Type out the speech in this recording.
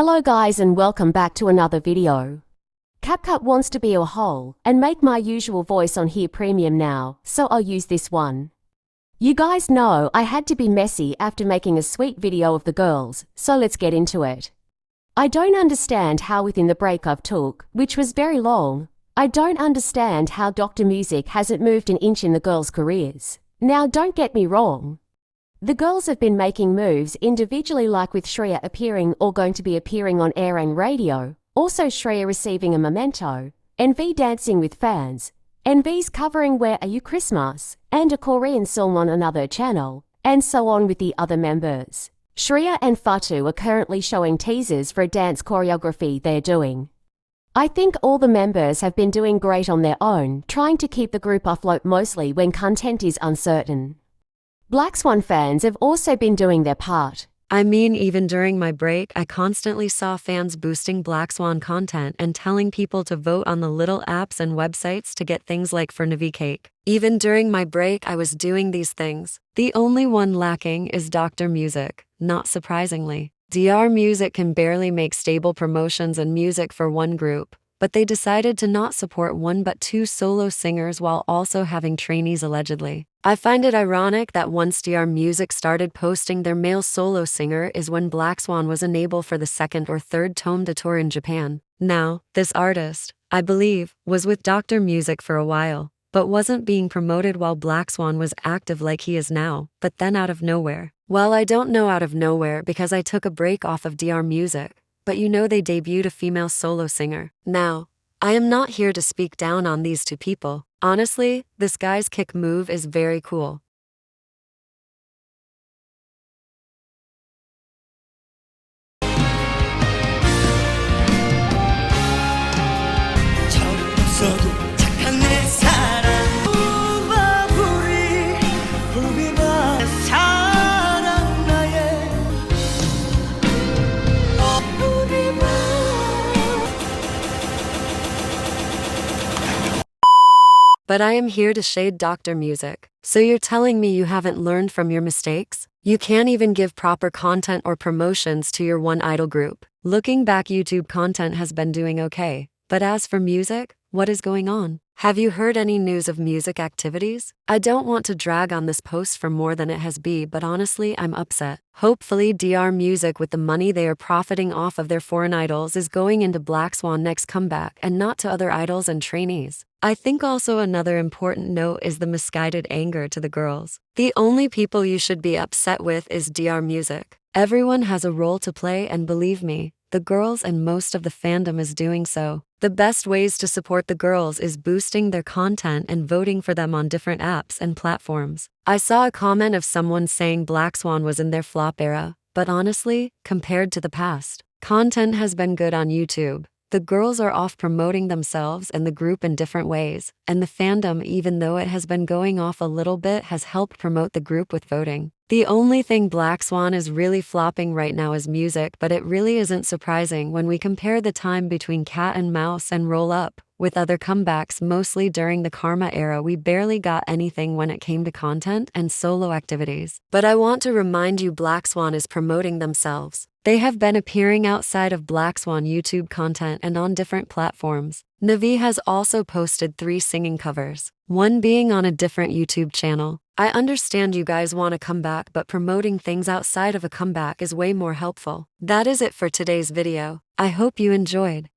Hello guys and welcome back to another video. CapCut wants to be a whole and make my usual voice on here premium now, so I'll use this one. You guys know I had to be messy after making a sweet video of the girls, so let's get into it. I don't understand how within the break I've took, which was very long, I don't understand how Dr. Music hasn't moved an inch in the girls' careers. Now don't get me wrong. The girls have been making moves individually, like with Shreya appearing or going to be appearing on air and radio, also Shreya receiving a memento, NV dancing with fans, NV's covering Where Are You Christmas, and a Korean song on another channel, and so on with the other members. Shreya and Fatu are currently showing teasers for a dance choreography they're doing. I think all the members have been doing great on their own, trying to keep the group afloat mostly when content is uncertain. Blackswan fans have also been doing their part. I mean, even during my break, I constantly saw fans boosting Blackswan content and telling people to vote on the little apps and websites to get things like for Navi cake. Even during my break, I was doing these things. The only one lacking is Dr. Music, not surprisingly. Dr. Music can barely make stable promotions and music for one group, but they decided to not support one but two solo singers while also having trainees allegedly. I find it ironic that once Dr. Music started posting their male solo singer is when Blackswan was unable for the second or third tome to tour in Japan. Now, this artist, I believe, was with Dr. Music for a while, but wasn't being promoted while Blackswan was active like he is now, but then out of nowhere. Well, I don't know out of nowhere because I took a break off of Dr. Music, but you know they debuted a female solo singer. Now, I am not here to speak down on these two people. Honestly, this guy's kick move is very cool. But I am here to shade Dr. Music. So you're telling me you haven't learned from your mistakes? You can't even give proper content or promotions to your one idol group. Looking back, YouTube content has been doing okay. But as for music, what is going on? Have you heard any news of music activities? I don't want to drag on this post for more than it has been, but honestly, I'm upset. Hopefully, Dr. Music, with the money they are profiting off of their foreign idols, is going into Blackswan next comeback and not to other idols and trainees. I think also another important note is the misguided anger to the girls. The only people you should be upset with is Dr. Music. Everyone has a role to play, and believe me, the girls and most of the fandom is doing so. The best ways to support the girls is boosting their content and voting for them on different apps and platforms. I saw a comment of someone saying Blackswan was in their flop era, but honestly, compared to the past, content has been good on YouTube. The girls are off promoting themselves and the group in different ways, and the fandom, even though it has been going off a little bit, has helped promote the group with voting. The only thing Blackswan is really flopping right now is music, but it really isn't surprising when we compare the time between Cat and Mouse and Roll Up. With other comebacks mostly during the Karma era, we barely got anything when it came to content and solo activities. But I want to remind you, Blackswan is promoting themselves. They have been appearing outside of Blackswan YouTube content and on different platforms. Navi has also posted 3 singing covers, one being on a different YouTube channel. I understand you guys want to come back, but promoting things outside of a comeback is way more helpful. That is it for today's video. I hope you enjoyed.